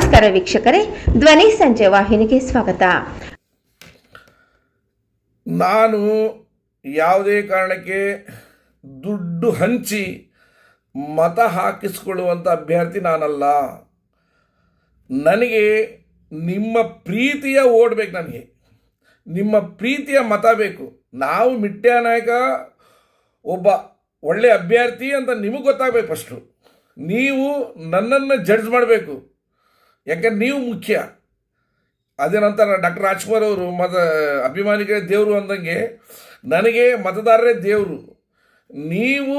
ನಮಸ್ಕಾರ ವೀಕ್ಷಕರೇ, ಧ್ವನಿ ಸಂಜೆ ವಾಹಿನಿಗೆ ಸ್ವಾಗತ. ನಾನು ಯಾವುದೇ ಕಾರಣಕ್ಕೆ ದುಡ್ಡು ಹಂಚಿ ಮತ ಹಾಕಿಸಿಕೊಳ್ಳುವಂಥ ಅಭ್ಯರ್ಥಿ ನಾನಲ್ಲ. ನನಗೆ ನಿಮ್ಮ ಪ್ರೀತಿಯ ಓಟ್ ಬೇಕು, ನನಗೆ ನಿಮ್ಮ ಪ್ರೀತಿಯ ಮತ ಬೇಕು. ನಾವು ಮಿಟ್ಟ್ಯಾ ನಾಯಕ ಒಬ್ಬ ಒಳ್ಳೆಯ ಅಭ್ಯರ್ಥಿ ಅಂತ ನಿಮಗೆ ಗೊತ್ತಾಗಬೇಕು. ಫಸ್ಟು ನೀವು ನನ್ನನ್ನು ಜಡ್ಜ್ ಮಾಡಬೇಕು, ಯಾಕೆಂದ್ರೆ ನೀವು ಮುಖ್ಯ. ಅದೇ ನಂತರ ಡಾಕ್ಟರ್ ರಾಜ್ಕುಮಾರ್ ಅವರು ಅಭಿಮಾನಿಗಳೇ ದೇವರು ಅಂದಂಗೆ ನನಗೆ ಮತದಾರರೇ ದೇವರು. ನೀವು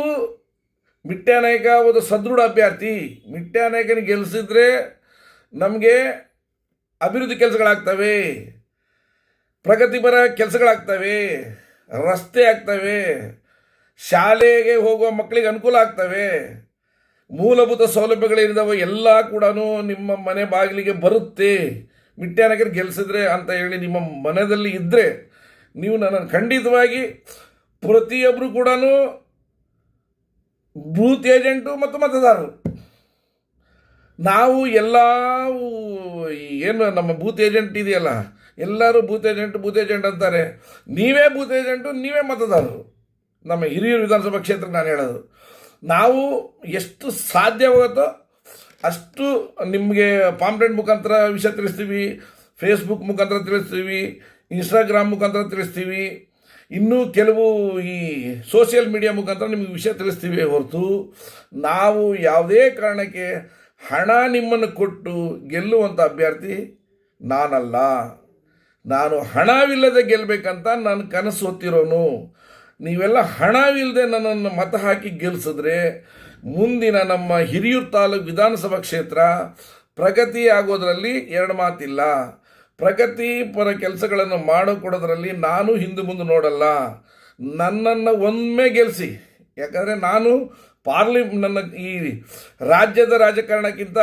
ಮಿಟ್ಟ್ಯಾ ನಾಯಕ ಒಂದು ಸದೃಢ ಅಭ್ಯರ್ಥಿ. ಮಿಟ್ಟ್ಯಾ ನಾಯಕನ ಗೆಲ್ಲಿಸಿದ್ರೆ ನಮಗೆ ಅಭಿವೃದ್ಧಿ ಕೆಲಸಗಳಾಗ್ತವೆ, ಪ್ರಗತಿಪರ ಕೆಲಸಗಳಾಗ್ತವೆ, ರಸ್ತೆ ಆಗ್ತವೆ, ಶಾಲೆಗೆ ಹೋಗುವ ಮಕ್ಕಳಿಗೆ ಅನುಕೂಲ ಆಗ್ತವೆ, ಮೂಲಭೂತ ಸೌಲಭ್ಯಗಳಿದ್ದಾವೆ, ಎಲ್ಲ ಕೂಡ ನಿಮ್ಮ ಮನೆ ಬಾಗಿಲಿಗೆ ಬರುತ್ತೆ. ಮಿಟ್ಟ್ಯಾ ನಾಯಕರು ಗೆಲ್ಲಿಸಿದ್ರೆ ಅಂತ ಹೇಳಿ ನಿಮ್ಮ ಮನೆಯಲ್ಲಿ ಇದ್ದರೆ ನೀವು ನನ್ನನ್ನು ಖಂಡಿತವಾಗಿ ಪ್ರತಿಯೊಬ್ಬರು ಕೂಡ ಬೂತ್ ಏಜೆಂಟು ಮತ್ತು ಮತದಾರರು ನಾವು ಎಲ್ಲ ಏನು ನಮ್ಮ ಬೂತ್ ಏಜೆಂಟ್ ಇದೆಯಲ್ಲ, ಎಲ್ಲರೂ ಬೂತ್ ಏಜೆಂಟ್ ಅಂತಾರೆ. ನೀವೇ ಬೂತ್ ಏಜೆಂಟು, ನೀವೇ ಮತದಾರರು. ನಮ್ಮ ಹಿರಿಯೂರು ವಿಧಾನಸಭಾ ಕ್ಷೇತ್ರ ನಾನು ಹೇಳೋದು, ನಾವು ಎಷ್ಟು ಸಾಧ್ಯವಾಗುತ್ತೋ ಅಷ್ಟು ನಿಮಗೆ ಪಾಂಪ್ಲೆಟ್ ಮುಖಾಂತರ ವಿಷಯ ತಿಳಿಸ್ತೀವಿ, ಫೇಸ್ಬುಕ್ ಮುಖಾಂತರ ತಿಳಿಸ್ತೀವಿ, ಇನ್ಸ್ಟಾಗ್ರಾಮ್ ಮುಖಾಂತರ ತಿಳಿಸ್ತೀವಿ, ಇನ್ನೂ ಕೆಲವು ಈ ಸೋಷಿಯಲ್ ಮೀಡಿಯಾ ಮುಖಾಂತರ ನಿಮಗೆ ವಿಷಯ ತಿಳಿಸ್ತೀವಿ ಹೊರತು ನಾವು ಯಾವುದೇ ಕಾರಣಕ್ಕೆ ಹಣ ನಿಮ್ಮನ್ನು ಕೊಟ್ಟು ಗೆಲ್ಲುವಂಥ ಅಭ್ಯರ್ಥಿ ನಾನಲ್ಲ. ನಾನು ಹಣವಿಲ್ಲದೆ ಗೆಲ್ಲಬೇಕಂತ ನಾನು ಕನಸು ಹೊತ್ತಿರೋನು. ನೀವೆಲ್ಲ ಹಣವಿಲ್ಲದೆ ನನ್ನನ್ನು ಮತ ಹಾಕಿ ಗೆಲ್ಲಿಸಿದ್ರೆ ಮುಂದಿನ ನಮ್ಮ ಹಿರಿಯೂರು ತಾಲೂಕು ವಿಧಾನಸಭಾ ಕ್ಷೇತ್ರ ಪ್ರಗತಿ ಆಗೋದರಲ್ಲಿ ಎರಡು ಮಾತಿಲ್ಲ. ಪ್ರಗತಿ ಪರ ಕೆಲಸಗಳನ್ನು ಮಾಡಿಕೊಡೋದ್ರಲ್ಲಿ ನಾನು ಹಿಂದೆ ಮುಂದೆ ನೋಡಲ್ಲ. ನನ್ನನ್ನು ಒಮ್ಮೆ ಗೆಲ್ಲಿಸಿ, ಯಾಕಂದರೆ ನಾನು ನನ್ನ ಈ ರಾಜ್ಯದ ರಾಜಕಾರಣಕ್ಕಿಂತ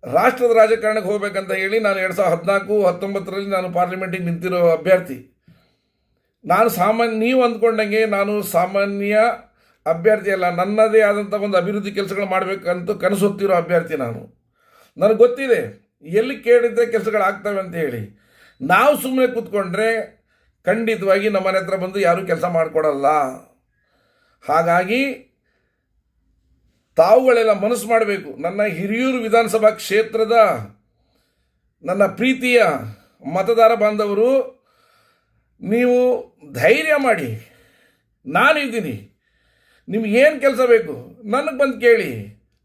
ರಾಷ್ಟ್ರದ ರಾಜಕಾರಣಕ್ಕೆ ಹೋಗ್ಬೇಕಂತ ಹೇಳಿ ನಾನು 2014-19 ನಾನು ಪಾರ್ಲಿಮೆಂಟಿಗೆ ನಿಂತಿರೋ ಅಭ್ಯರ್ಥಿ. ನಾನು ನೀವು ಅಂದ್ಕೊಂಡಂಗೆ ನಾನು ಸಾಮಾನ್ಯ ಅಭ್ಯರ್ಥಿ ಅಲ್ಲ. ನನ್ನದೇ ಆದಂಥ ಒಂದು ಅಭಿವೃದ್ಧಿ ಕೆಲಸಗಳು ಮಾಡಬೇಕಂತ ಕನಸು ಹೊತ್ತಿರೋ ಅಭ್ಯರ್ಥಿ ನಾನು. ನನಗೆ ಗೊತ್ತಿದೆ ಎಲ್ಲಿ ಕೇಳಿದ್ದೆ ಕೆಲಸಗಳಾಗ್ತವೆ ಅಂತ ಹೇಳಿ. ನಾವು ಸುಮ್ಮನೆ ಕೂತ್ಕೊಂಡ್ರೆ ಖಂಡಿತವಾಗಿ ನಮ್ಮ ಮನೆ ಹತ್ರ ಬಂದು ಯಾರೂ ಕೆಲಸ ಮಾಡಿಕೊಡಲ್ಲ. ಹಾಗಾಗಿ ತಾವುಗಳೆಲ್ಲ ಮನಸ್ಸು ಮಾಡಬೇಕು. ನನ್ನ ಹಿರಿಯೂರು ವಿಧಾನಸಭಾ ಕ್ಷೇತ್ರದ ನನ್ನ ಪ್ರೀತಿಯ ಮತದಾರ ಬಾಂಧವರು, ನೀವು ಧೈರ್ಯ ಮಾಡಿ, ನಾನಿದ್ದೀನಿ. ನಿಮಗೇನು ಕೆಲಸ ಬೇಕು ನನಗೆ ಬಂದು ಕೇಳಿ.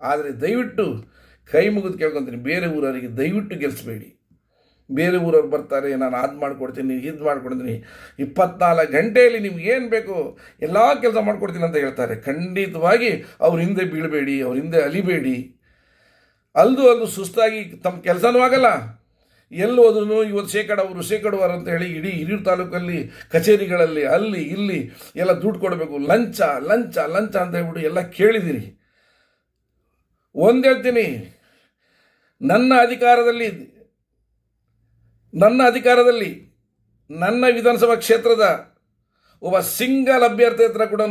ಆದರೆ ದಯವಿಟ್ಟು ಕೈ ಮುಗಿದು ಕೇಳ್ಕೊತೀನಿ, ಬೇರೆ ಊರವರಿಗೆ ದಯವಿಟ್ಟು ಗೆಲ್ಲಿಸಬೇಡಿ. ಬೇರೆ ಊರವ್ರು ಬರ್ತಾರೆ, ನಾನು ಅದು ಮಾಡಿಕೊಡ್ತೀನಿ, ಇದು ಮಾಡಿಕೊಡ್ತೀನಿ, 24 ಗಂಟೆಯಲ್ಲಿ ನಿಮ್ಗೇನು ಬೇಕು ಎಲ್ಲ ಕೆಲಸ ಮಾಡಿಕೊಡ್ತೀನಿ ಅಂತ ಹೇಳ್ತಾರೆ. ಖಂಡಿತವಾಗಿ ಅವ್ರ ಹಿಂದೆ ಬೀಳಬೇಡಿ, ಅವ್ರ ಹಿಂದೆ ಅಲಿಬೇಡಿ. ಅಲ್ದು ಸುಸ್ತಾಗಿ ತಮ್ಮ ಕೆಲಸನೂ ಆಗಲ್ಲ. ಎಲ್ಲಿ ಹೋದ್ರೂ ಇವತ್ತು ಶೇಕಡವಾರು ಅಂತ ಹೇಳಿ ಇಡೀ ಹಿರಿಯೂರು ತಾಲೂಕಲ್ಲಿ ಕಚೇರಿಗಳಲ್ಲಿ ಅಲ್ಲಿ ಇಲ್ಲಿ ಎಲ್ಲ ದುಡ್ಡು ಕೊಡಬೇಕು, ಲಂಚ ಅಂತ ಹೇಳ್ಬಿಟ್ಟು ಎಲ್ಲ ಕೇಳಿದ್ದೀರಿ. ಒಂದು ಹೇಳ್ತೀನಿ, ನನ್ನ ಅಧಿಕಾರದಲ್ಲಿ ನನ್ನ ವಿಧಾನಸಭಾ ಕ್ಷೇತ್ರದ ಒಬ್ಬ ಸಿಂಗಲ್ ಅಭ್ಯರ್ಥಿ ಹತ್ರ ಕೂಡ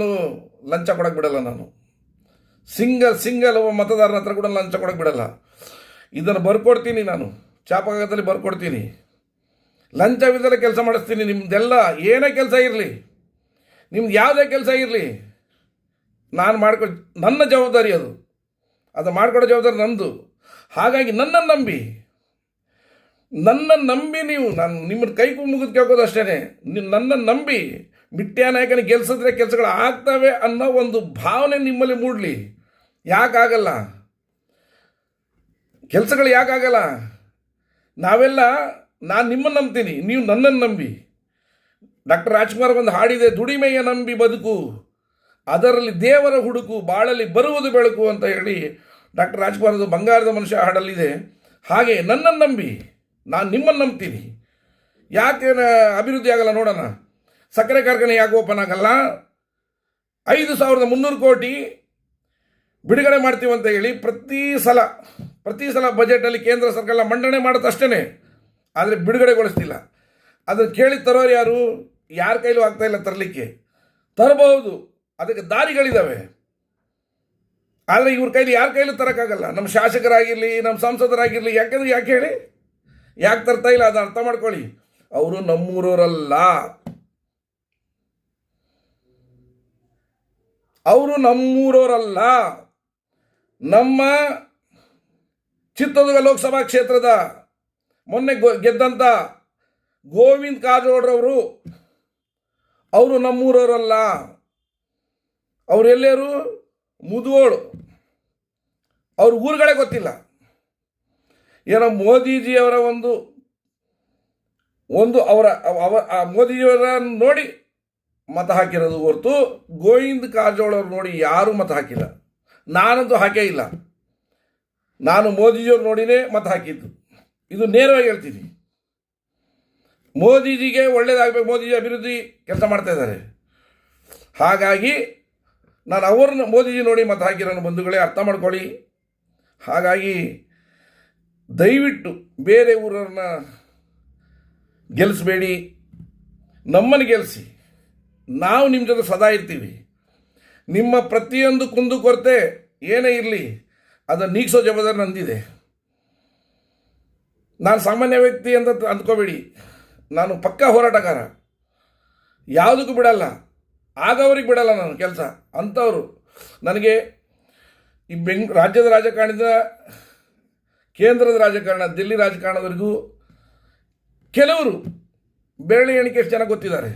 ಲಂಚ ಕೊಡೋಕ್ಕೆ ಬಿಡಲ್ಲ. ನಾನು ಸಿಂಗಲ್ ಒಬ್ಬ ಮತದಾರನ ಹತ್ರ ಕೂಡ ಲಂಚ ಕೊಡೋಕ್ಕೆ ಬಿಡಲ್ಲ. ಇದನ್ನು ಬರ್ಕೊಡ್ತೀನಿ, ನಾನು ಚಾಪಕಾಗದಲ್ಲಿ ಬರ್ಕೊಡ್ತೀನಿ. ಲಂಚವಿಲ್ಲದೆ ಕೆಲಸ ಮಾಡಿಸ್ತೀನಿ. ನಿಮ್ಮದೆಲ್ಲ ಏನೇ ಕೆಲಸ ಇರಲಿ, ನಿಮ್ದು ಯಾವುದೇ ಕೆಲಸ ಇರಲಿ, ನಾನು ನನ್ನ ಜವಾಬ್ದಾರಿ ಅದು ಮಾಡಿಕೊಡೋ ಜವಾಬ್ದಾರಿ ನಂದು. ಹಾಗಾಗಿ ನನ್ನನ್ನು ನಂಬಿ ನೀವು, ನಾನು ನಿಮ್ಮನ್ನು ಕೈ ಮುಗಿದು ಕೇಳ್ಕೋದು ಅಷ್ಟೇ. ನೀವು ನನ್ನನ್ನು ನಂಬಿ ಮಿಟ್ಟ್ಯಾ ನಾಯಕನ ಗೆಲ್ಲಿಸಿದ್ರೆ ಕೆಲಸಗಳು ಆಗ್ತವೆ ಅನ್ನೋ ಒಂದು ಭಾವನೆ ನಿಮ್ಮಲ್ಲಿ ಮೂಡಲಿ. ಯಾಕಾಗಲ್ಲ ಕೆಲಸಗಳು? ಯಾಕಾಗಲ್ಲ? ನಾನು ನಿಮ್ಮನ್ನು ನಂಬ್ತೀನಿ, ನೀವು ನನ್ನನ್ನು ನಂಬಿ. ಡಾಕ್ಟರ್ ರಾಜ್ಕುಮಾರ್ ಒಂದು ಹಾಡಿದೆ, ದುಡಿಮೆಯ ನಂಬಿ ಬದುಕು, ಅದರಲ್ಲಿ ದೇವರ ಹುಡುಕು, ಬಾಳಲ್ಲಿ ಬರುವುದು ಬೆಳಕು ಅಂತ ಹೇಳಿ ಡಾಕ್ಟರ್ ರಾಜ್ಕುಮಾರ್ದು ಬಂಗಾರದ ಮನುಷ್ಯ ಹಾಡಲ್ಲಿದೆ. ಹಾಗೆ ನನ್ನನ್ನು ನಂಬಿ, ನಾನು ನಿಮ್ಮನ್ನು ನಂಬ್ತೀನಿ. ಯಾಕೆ ಅಭಿವೃದ್ಧಿ ಆಗಲ್ಲ ನೋಡೋಣ. ಸಕ್ಕರೆ ಕಾರ್ಖಾನೆ ಯಾಕೆ ಓಪನ್ ಆಗಲ್ಲ? 5,300 ಕೋಟಿ ಬಿಡುಗಡೆ ಮಾಡ್ತೀವಂತ ಹೇಳಿ ಪ್ರತಿ ಸಲ ಬಜೆಟಲ್ಲಿ ಕೇಂದ್ರ ಸರ್ಕಾರ ಮಂಡನೆ ಮಾಡುತ್ತೆ ಅಷ್ಟೇ, ಆದರೆ ಬಿಡುಗಡೆಗೊಳಿಸ್ತಿಲ್ಲ. ಅದನ್ನು ಕೇಳಿ ತರೋರು ಯಾರು? ಯಾರ ಕೈಲೂ ಆಗ್ತಾಯಿಲ್ಲ ತರಲಿಕ್ಕೆ. ತರಬಹುದು, ಅದಕ್ಕೆ ದಾರಿಗಳಿದ್ದಾವೆ. ಆದರೆ ಇವ್ರ ಕೈಲಿ ಯಾರ ಕೈಲೂ ತರೋಕ್ಕಾಗಲ್ಲ. ನಮ್ಮ ಶಾಸಕರಾಗಿರಲಿ, ನಮ್ಮ ಸಂಸದರಾಗಿರಲಿ, ಯಾಕೆಂದ್ರೆ ಯಾಕೆ ಹೇಳಿ, ಯಾಕೆ ತರ್ತಾ ಇಲ್ಲ ಅದು ಅರ್ಥ ಮಾಡ್ಕೊಳ್ಳಿ. ಅವರು ನಮ್ಮೂರವರಲ್ಲ, ಅವರು ನಮ್ಮೂರವರಲ್ಲ. ನಮ್ಮ ಚಿತ್ರದುರ್ಗ ಲೋಕಸಭಾ ಕ್ಷೇತ್ರದ ಮೊನ್ನೆ ಗೆದ್ದಂಥ ಗೋವಿಂದ ಕಾರಜೋಳರವರು ಅವರು ನಮ್ಮೂರವರಲ್ಲ. ಅವರು ಎಲ್ಲೇರು ಮುದುಗೋಳು, ಅವ್ರ ಊರುಗಳೇ ಗೊತ್ತಿಲ್ಲ. ಏನೋ ಮೋದಿಜಿಯವರ ಒಂದು ಅವರ ಮೋದಿಜಿಯವರ ನೋಡಿ ಮತ ಹಾಕಿರೋದು ಹೊರತು ಗೋವಿಂದ ಕಾರಜೋಳವ್ರು ನೋಡಿ ಯಾರೂ ಮತ ಹಾಕಿಲ್ಲ. ನಾನಂತೂ ಹಾಕೇ ಇಲ್ಲ. ನಾನು ಮೋದಿಜಿಯವ್ರು ನೋಡಿನೇ ಮತ ಹಾಕಿದ್ದು. ಇದು ನೇರವಾಗಿ ಹೇಳ್ತೀನಿ. ಮೋದಿಜಿಗೆ ಒಳ್ಳೇದಾಗಬೇಕು, ಮೋದಿಜಿ ಅಭಿವೃದ್ಧಿ ಕೆಲಸ ಮಾಡ್ತಾ ಇದ್ದಾರೆ. ಹಾಗಾಗಿ ನಾನು ಅವ್ರನ್ನ ಮೋದಿಜಿ ನೋಡಿ ಮತ ಹಾಕಿರೋ ಬಂಧುಗಳೇ ಅರ್ಥ ಮಾಡ್ಕೊಳ್ಳಿ. ಹಾಗಾಗಿ ದಯವಿಟ್ಟು ಬೇರೆ ಊರನ್ನ ಗೆಲ್ಲಿಸಬೇಡಿ, ನಮ್ಮನ್ನು ಗೆಲ್ಲಿಸಿ. ನಾವು ನಿಮ್ಮ ಜೊತೆ ಸದಾ ಇರ್ತೀವಿ. ನಿಮ್ಮ ಪ್ರತಿಯೊಂದು ಕುಂದುಕೊರತೆ ಏನೇ ಇರಲಿ ಅದನ್ನು ನೀಗಿಸೋ ಜವಾಬ್ದಾರಿ ನಂದಿದೆ. ನಾನು ಸಾಮಾನ್ಯ ವ್ಯಕ್ತಿ ಅಂತ ಅಂದ್ಕೋಬೇಡಿ. ನಾನು ಪಕ್ಕಾ ಹೋರಾಟಗಾರ, ಯಾವುದಕ್ಕೂ ಬಿಡಲ್ಲ, ಆಗವ್ರಿಗೆ ಬಿಡಲ್ಲ ನಾನು ಕೆಲಸ. ಅಂಥವರು ನನಗೆ ಈ ರಾಜ್ಯದ ರಾಜಕಾರಣದಿಂದ ಕೇಂದ್ರದ ರಾಜಕಾರಣ, ದಿಲ್ಲಿ ರಾಜಕಾರಣದವರೆಗೂ ಕೆಲವರು ಬೆರಳಿ ಎಣಿಕೆ ಎಷ್ಟು ಜನ ಗೊತ್ತಿದ್ದಾರೆ.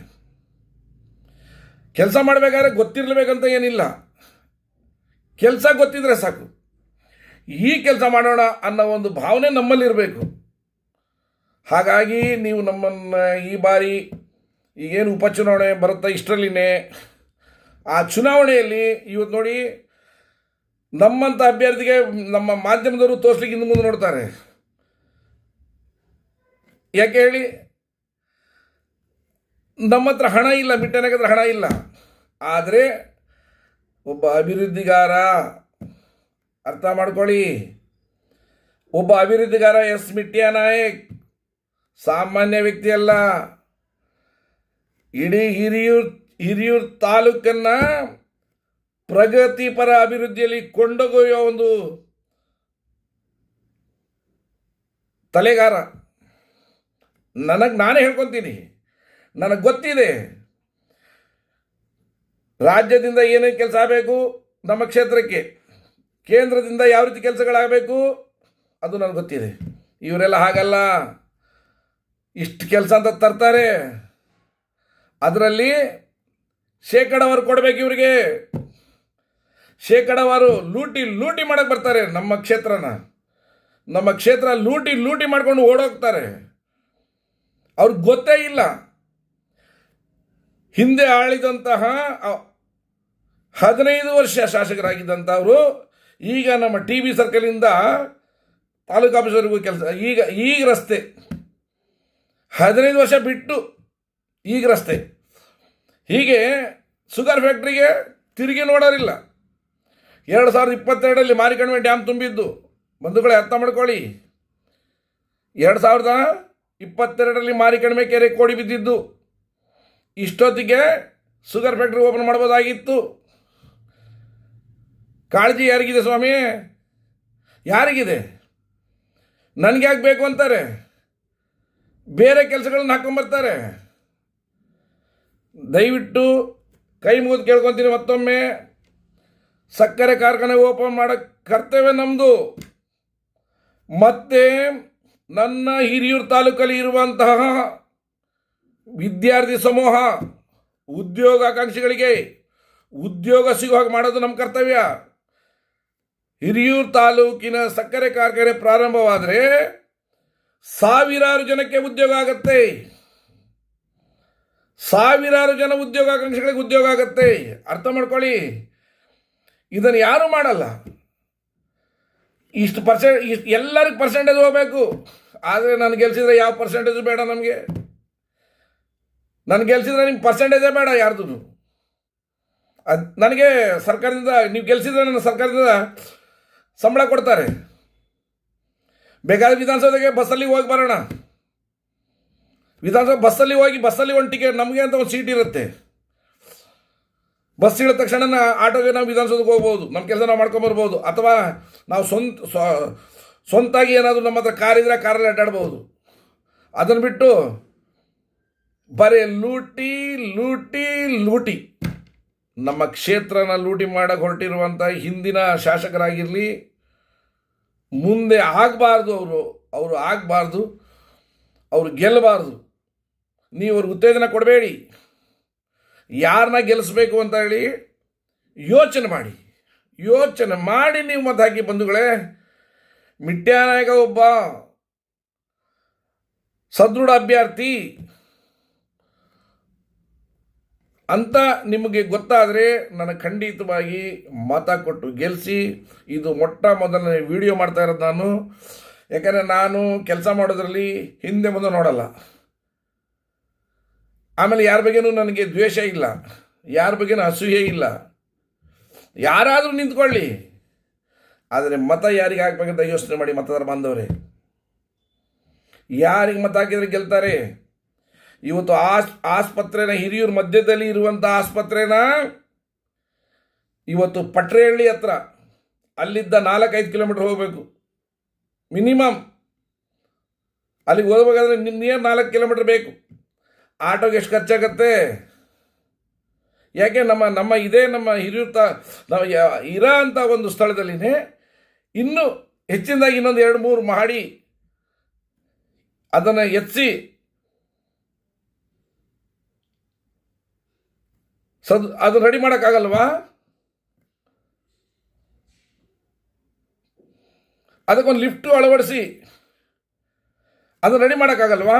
ಕೆಲಸ ಮಾಡಬೇಕಾದ್ರೆ ಗೊತ್ತಿರಲೇಬೇಕಂತ ಏನಿಲ್ಲ, ಕೆಲಸ ಗೊತ್ತಿದ್ರೆ ಸಾಕು. ಈ ಕೆಲಸ ಮಾಡೋಣ ಅನ್ನೋ ಒಂದು ಭಾವನೆ ನಮ್ಮಲ್ಲಿರಬೇಕು. ಹಾಗಾಗಿ ನೀವು ನಮ್ಮನ್ನು ಈ ಬಾರಿ ಈಗೇನು ಉಪಚುನಾವಣೆ ಬರುತ್ತಾ ಇಷ್ಟರಲ್ಲಿನೇ, ಆ ಚುನಾವಣೆಯಲ್ಲಿ ಇವತ್ತು ನೋಡಿ ನಮ್ಮಂಥ ಅಭ್ಯರ್ಥಿಗೆ ನಮ್ಮ ಮಾಧ್ಯಮದವರು ತೋರಿಸ್ಲಿಕ್ಕೆ ಹಿಂದೆ ಮುಂದೆ ನೋಡ್ತಾರೆ. ಯಾಕೆ ಹೇಳಿ, ನಮ್ಮ ಹತ್ರ ಹಣ ಇಲ್ಲ, ಮಿಟ್ಟೆನಕ ಹತ್ರ ಹಣ ಇಲ್ಲ. ಆದರೆ ಒಬ್ಬ ಅಭಿವೃದ್ಧಿಗಾರ, ಅರ್ಥ ಮಾಡ್ಕೊಳ್ಳಿ, ಒಬ್ಬ ಅಭಿವೃದ್ಧಿಗಾರ ಎಸ್ ಮಿಟ್ಟಿಯ ನಾಯಕ್ ಸಾಮಾನ್ಯ ವ್ಯಕ್ತಿ ಅಲ್ಲ. ಇಡೀ ಹಿರಿಯೂರು ತಾಲೂಕನ್ನು ಪ್ರಗತಿಪರ ಅಭಿವೃದ್ಧಿಯಲ್ಲಿ ಕೊಂಡೊಯ್ಯುವ ಒಂದು ತಲೆಗಾರ. ನಾನೇ ಹೇಳ್ಕೊತೀನಿ, ನನಗೆ ಗೊತ್ತಿದೆ ರಾಜ್ಯದಿಂದ ಏನೇನು ಕೆಲಸ ಆಗಬೇಕು ನಮ್ಮ ಕ್ಷೇತ್ರಕ್ಕೆ, ಕೇಂದ್ರದಿಂದ ಯಾವ ರೀತಿ ಕೆಲಸಗಳಾಗಬೇಕು ಅದು ನನಗೆ ಗೊತ್ತಿದೆ. ಇವರೆಲ್ಲ ಹಾಗಲ್ಲ, ಇಷ್ಟು ಕೆಲಸ ಅಂತ ತರ್ತಾರೆ, ಅದರಲ್ಲಿ ಶೇಕಡಾವಾರು ಕೊಡಬೇಕು ಇವರಿಗೆ. ಶೇಕಡಾವಾರು ಲೂಟಿ ಮಾಡಕ್ಕೆ ಬರ್ತಾರೆ. ನಮ್ಮ ಕ್ಷೇತ್ರ ಲೂಟಿ ಮಾಡ್ಕೊಂಡು ಓಡೋಗ್ತಾರೆ. ಅವ್ರಿಗೆ ಗೊತ್ತೇ ಇಲ್ಲ. ಹಿಂದೆ ಆಳಿದಂತಹ 15 ವರ್ಷ ಶಾಸಕರಾಗಿದ್ದಂಥವರು ಈಗ ನಮ್ಮ TB ಸರ್ಕಲಿಂದ ತಾಲೂಕು ಆಫೀಸವರೆಗೂ ಕೆಲಸ. ಈಗ ರಸ್ತೆ 15 ವರ್ಷ ಬಿಟ್ಟು ಈಗ ರಸ್ತೆ. ಹೀಗೆ ಶುಗರ್ ಫ್ಯಾಕ್ಟ್ರಿಗೆ ತಿರುಗಿ ನೋಡೋರಿಲ್ಲ. 2022ರಲ್ಲಿ ಮಾರಿಕಣಿವೆ ಡ್ಯಾಮ್ ತುಂಬಿದ್ದು ಬಂಧುಗಳೇ ಅರ್ಥ ಮಾಡ್ಕೊಳ್ಳಿ. 2022ರಲ್ಲಿ ಮಾರಿಕಣಿವೆ ಕೆರೆ ಕೋಡಿ ಬಿದ್ದಿದ್ದು. ಇಷ್ಟೊತ್ತಿಗೆ ಶುಗರ್ ಫ್ಯಾಕ್ಟ್ರಿ ಓಪನ್ ಮಾಡ್ಬೋದಾಗಿತ್ತು. ಕಾಳಜಿ ಯಾರಿಗಿದೆ ಸ್ವಾಮಿ? ಯಾರಿಗಿದೆ? ನನಗೆ ಯಾಕೆ ಬೇಕು ಅಂತಾರೆ, ಬೇರೆ ಕೆಲಸಗಳನ್ನ ಹಾಕೊಂಬರ್ತಾರೆ. ದಯವಿಟ್ಟು ಕೈ ಮುಗಿದು ಕೇಳ್ಕೊತೀನಿ ಮತ್ತೊಮ್ಮೆ, ಸಕ್ಕರೆ ಕಾರ್ಖಾನೆ ಓಪನ್ ಮಾಡೋ ಕರ್ತವ್ಯ ನಮ್ಮದು. ಮತ್ತು ನನ್ನ ಹಿರಿಯೂರು ತಾಲೂಕಲ್ಲಿ ಇರುವಂತಹ ವಿದ್ಯಾರ್ಥಿ ಸಮೂಹ, ಉದ್ಯೋಗಾಕಾಂಕ್ಷಿಗಳಿಗೆ ಉದ್ಯೋಗ ಸಿಗೋ ಹಾಗೆ ಮಾಡೋದು ನಮ್ಮ ಕರ್ತವ್ಯ. ಹಿರಿಯೂರು ತಾಲೂಕಿನ ಸಕ್ಕರೆ ಕಾರ್ಖಾನೆ ಪ್ರಾರಂಭವಾದರೆ ಸಾವಿರಾರು ಜನಕ್ಕೆ ಉದ್ಯೋಗ ಆಗುತ್ತೆ. ಸಾವಿರಾರು ಜನ ಉದ್ಯೋಗಾಕಾಂಕ್ಷಿಗಳಿಗೆ ಉದ್ಯೋಗ ಆಗುತ್ತೆ. ಅರ್ಥ ಮಾಡ್ಕೊಳ್ಳಿ. ಇದನ್ನು ಯಾರೂ ಮಾಡಲ್ಲ. ಇಷ್ಟು ಎಲ್ಲರಿಗೂ ಪರ್ಸೆಂಟೇಜ್ ಹೋಗಬೇಕು. ಆದರೆ ನಾನು ಗೆಲ್ಸಿದ್ರೆ ಯಾವ ಪರ್ಸೆಂಟೇಜು ಬೇಡ ನಮಗೆ. ನಾನು ಗೆಲ್ಸಿದ್ರೆ ನಿಮ್ಗೆ ಪರ್ಸೆಂಟೇಜೇ ಬೇಡ ಯಾರ್ದು. ಅದು ನನಗೆ ಸರ್ಕಾರದಿಂದ, ನೀವು ಗೆಲ್ಸಿದ್ರೆ ನನ್ನ ಸರ್ಕಾರದಿಂದ ಸಂಬಳ ಕೊಡ್ತಾರೆ. ಬೇಕಾದ್ರೆ ವಿಧಾನಸೌಧಕ್ಕೆ ಬಸ್ಸಲ್ಲಿ ಹೋಗಿ ಬರೋಣ. ವಿಧಾನಸೌಧ ಬಸ್ಸಲ್ಲಿ ಹೋಗಿ, ಬಸ್ಸಲ್ಲಿ ಒಂದು ಟಿಕೆಟ್ ನಮಗೆ ಅಂತ ಒಂದು ಸೀಟ್ ಇರುತ್ತೆ. ಬಸ್ ಇಳಿದ ತಕ್ಷಣ ಆಟೋಗೆ ನಾವು ವಿಧಾನಸೌಧಕ್ಕೆ ಹೋಗ್ಬೋದು, ನಮ್ಮ ಕೆಲಸ ನಾವು ಮಾಡ್ಕೊಂಬರ್ಬೋದು, ಅಥವಾ ನಾವು ಸ್ವಂತಾಗಿ ಏನಾದರೂ ನಮ್ಮ ಹತ್ರ ಕಾರ್ ಇದ್ದರೆ ಕಾರಲ್ಲಿ ಅಡ್ಡಾಡ್ಬೋದು. ಅದನ್ನು ಬಿಟ್ಟು ಬರೀ ಲೂಟಿ ಲೂಟಿ ಲೂಟಿ, ನಮ್ಮ ಕ್ಷೇತ್ರನ ಲೂಟಿ ಮಾಡಕ್ಕೆ ಹೊರಟಿರುವಂಥ ಹಿಂದಿನ ಶಾಸಕರಾಗಿರಲಿ, ಮುಂದೆ ಆಗಬಾರ್ದು, ಅವರು ಆಗಬಾರ್ದು, ಅವರು ಗೆಲ್ಲಬಾರ್ದು. ನೀವು ಅವ್ರಿಗೆ ಉತ್ತೇಜನ ಕೊಡಬೇಡಿ. ಯಾರನ್ನ ಗೆಲ್ಲಿಸ್ಬೇಕು ಅಂತ ಹೇಳಿ ಯೋಚನೆ ಮಾಡಿ ನೀವು ಮತ ಹಾಕಿ ಬಂಧುಗಳೇ. ಮಿಟ್ಯಾನಾಯಕ ಒಬ್ಬ ಸದೃಢ ಅಭ್ಯರ್ಥಿ ಅಂತ ನಿಮಗೆ ಗೊತ್ತಾದರೆ ನನಗೆ ಖಂಡಿತವಾಗಿ ಮತ ಕೊಟ್ಟು ಗೆಲ್ಲಿಸಿ. ಇದು ಮೊಟ್ಟ ಮೊದಲನೇ ವಿಡಿಯೋ ಮಾಡ್ತಾ ಇರೋದು ನಾನು. ಯಾಕಂದರೆ ನಾನು ಕೆಲಸ ಮಾಡೋದ್ರಲ್ಲಿ ಹಿಂದೆ ಮುಂದೆ ನೋಡಲ್ಲ. ಆಮೇಲೆ ಯಾರ ಬಗ್ಗೆನೂ ನನಗೆ ದ್ವೇಷ ಇಲ್ಲ, ಯಾರ ಬಗ್ಗೆನೂ ಅಸೂಯೆ ಇಲ್ಲ. ಯಾರಾದರೂ ನಿಂತ್ಕೊಳ್ಳಿ, ಆದರೆ ಮತ ಯಾರಿಗೆ ಹಾಕ್ಬೇಕಂತ ಯೋಚನೆ ಮಾಡಿ ಮತದಾರ ಬಾಂಧವರೇ. ಯಾರಿಗೆ ಮತ ಹಾಕಿದರೆ ಗೆಲ್ತಾರೆ? ಇವತ್ತು ಆಸ್ಪತ್ರೆನ, ಹಿರಿಯೂರು ಮಧ್ಯದಲ್ಲಿ ಇರುವಂಥ ಆಸ್ಪತ್ರೆನ ಇವತ್ತು ಪಟ್ರೇಹಳ್ಳಿ ಹತ್ರ, ಅಲ್ಲಿದ್ದ 4-5 ಕಿಲೋಮೀಟ್ರ್ ಹೋಗಬೇಕು ಮಿನಿಮಮ್. ಅಲ್ಲಿಗೆ ಹೋಗಬೇಕಾದ್ರೆ ನಿಯರ್ 4 ಕಿಲೋಮೀಟ್ರ್ ಬೇಕು. ಆಟೋಗೆ ಎಷ್ಟು ಖರ್ಚಾಗತ್ತೆ? ಯಾಕೆ ನಮ್ಮ ಹಿರಿಯೂರು ನಾವು ಇರೋ ಅಂಥ ಒಂದು ಸ್ಥಳದಲ್ಲಿನೇ ಇನ್ನೂ ಹೆಚ್ಚಿನದಾಗಿ ಇನ್ನೊಂದು 2-3 ಮಾಡಿ ಅದನ್ನು ಎತ್ತಿಸಿ ಅದು ರೆಡಿ ಮಾಡೋಕ್ಕಾಗಲ್ವಾ? ಅದಕ್ಕೊಂದು ಲಿಫ್ಟು ಅಳವಡಿಸಿ ಅದನ್ನು ರೆಡಿ ಮಾಡೋಕ್ಕಾಗಲ್ವಾ?